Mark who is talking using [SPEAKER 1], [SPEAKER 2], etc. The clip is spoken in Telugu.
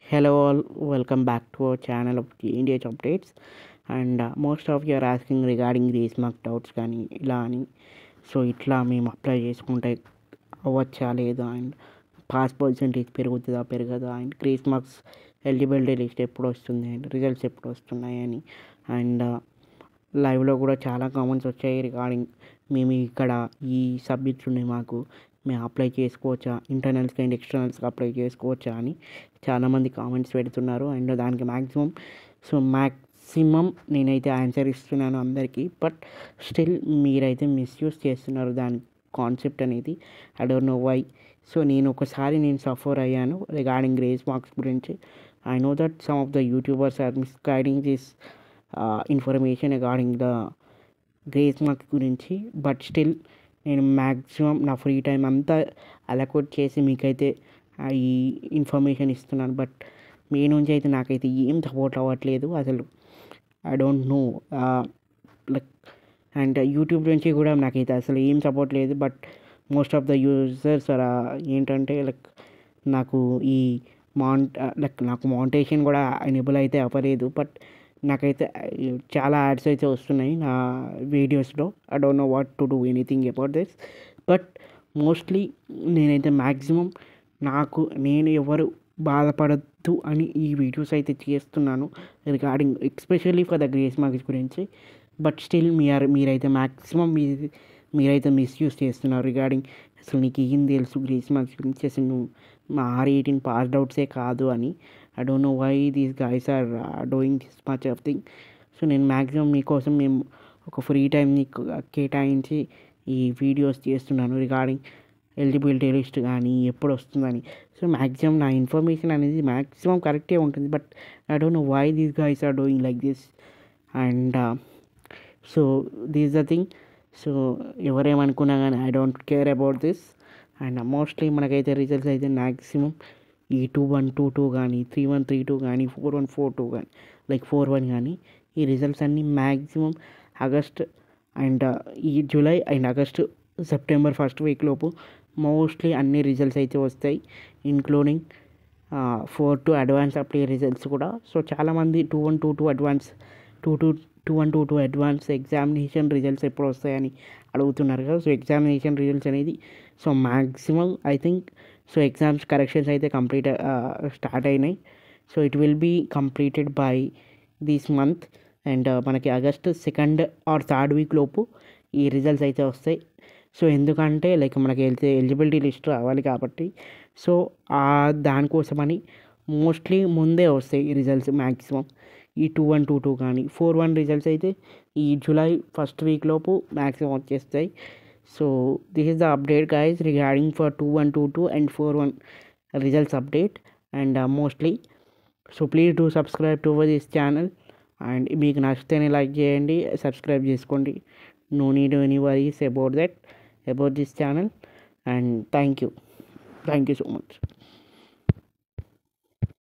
[SPEAKER 1] Hello all, welcome back to our channel of India updates. And most of you are asking regarding these mark doubts కానీ ఇలా అని. సో ఇట్లా మేము అప్లై చేసుకుంటే అవ్వచ్చా లేదా, అండ్ పాస్ పర్సెంటేజ్ పెరుగుతుందా పెరగదా, and grace marks eligibility list ఎప్పుడు వస్తుంది, అండ్ రిజల్ట్స్ ఎప్పుడు వస్తున్నాయి అని. అండ్ లైవ్లో కూడా చాలా కామెంట్స్ వచ్చాయి రిగార్డింగ్ మేము ఇక్కడ ఈ సబ్జెక్ట్స్ ఉన్నాయి మాకు, మేము అప్లై చేసుకోవచ్చా, ఇంటర్నల్స్కి అండ్ ఎక్స్టర్నల్స్కి అప్లై చేసుకోవచ్చా అని చాలామంది కామెంట్స్ పెడుతున్నారు. అండ్ దానికి మ్యాక్సిమం నేనైతే ఆన్సర్ ఇస్తున్నాను అందరికీ. బట్ స్టిల్ మీరైతే మిస్యూజ్ చేస్తున్నారు దాని కాన్సెప్ట్ అనేది. I don't know why. So నేను సఫర్ అయ్యాను రిగార్డింగ్ గ్రేస్ మార్క్స్ గురించి. I know that some of the YouTubers are misguiding this information regarding the grace marks గురించి. బట్ స్టిల్ నేను మ్యాక్సిమం నా ఫ్రీ టైం అంతా అలకోట్ చేసి మీకైతే ఈ ఇన్ఫర్మేషన్ ఇస్తున్నాను. బట్ మీ నుంచి అయితే నాకైతే ఏం సపోర్ట్ అవ్వట్లేదు అసలు. I don't no like. And YouTube నుంచి కూడా నాకైతే అసలు ఏం సపోర్ట్ లేదు. But most of the users ఏంటంటే లైక్ నాకు ఈ నాకు మానిటైజేషన్ కూడా ఎనేబుల్ అయితే అవ్వలేదు. బట్ నాకైతే చాలా యాడ్స్ అయితే వస్తున్నాయి నా వీడియోస్లో. I don't know what to do anything about this. But mostly నేనైతే మ్యాక్సిమం నేను ఎవరు బాధపడద్దు అని ఈ వీడియోస్ అయితే చేస్తున్నాను regarding especially for the grace marks గురించి. బట్ స్టిల్ మీరైతే మ్యాక్సిమం మీరైతే మిస్యూజ్ చేస్తున్నారు రిగార్డింగ్ అసలు నీకు ఏం తెలుసు గ్రేస్ మార్క్స్ గురించి, అసలు నువ్వు మా R18 పాస్డ్ అవుట్సే కాదు అని. I don't know why these guys are doing this much of thing. So నేను మ్యాక్సిమం మీకోసం మేము ఒక ఫ్రీ టైంని కేటాయించి ఈ వీడియోస్ చేస్తున్నాను రిగార్డింగ్ ఎలిజిబిలిటీ లిస్ట్ కానీ ఎప్పుడు వస్తుందని. సో మ్యాక్సిమం నా ఇన్ఫర్మేషన్ అనేది మ్యాక్సిమం కరెక్టే ఉంటుంది. But I don't know why these guys are doing like this. And so this the thing. So ఎవరేమనుకున్నా కానీ I don't care about this. And mostly మనకైతే రిజల్ట్స్ అయితే మ్యాక్సిమం ఈ 2122 కానీ 3132 కానీ 4142 కానీ లైక్ 41 కానీ ఈ రిజల్ట్స్ అన్నీ మ్యాక్సిమం ఆగస్ట్ అండ్ ఈ July and August September first week లోపు మోస్ట్లీ అన్ని రిజల్ట్స్ అయితే వస్తాయి, ఇంక్లూడింగ్ 4-2 అడ్వాన్స్ అప్లై రిజల్ట్స్ కూడా. సో చాలామంది 2122 అడ్వాన్స్ 2122 అడ్వాన్స్ ఎగ్జామినేషన్ రిజల్ట్స్ ఎప్పుడు వస్తాయని అడుగుతున్నారు కదా. సో ఎగ్జామినేషన్ రిజల్ట్స్ అనేది so maximum I think so exams corrections అయితే స్టార్ట్ అయినాయి. So it will be completed by this month. And మనకి August 2nd or 3rd week లోపు ఈ రిజల్ట్స్ అయితే వస్తాయి. సో ఎందుకంటే లైక్ మనకి ఎలిజిబిలిటీ లిస్ట్ రావాలి కాబట్టి. సో దానికోసమని మోస్ట్లీ ముందే వస్తాయి ఈ రిజల్ట్స్ మ్యాక్సిమం. ఈ 2122 కానీ 41 రిజల్ట్స్ అయితే ఈ జూలై ఫస్ట్ వీక్ లోపు మ్యాక్సిమం వచ్చేస్తాయి. So this is the update guys regarding for 2122 and 41 results update. And mostly so please do subscribe to this channel. And మీకు నచ్చితేనే లైక్ చేయండి, సబ్స్క్రైబ్ చేసుకోండి. No need any worries about this channel. And thank you so much.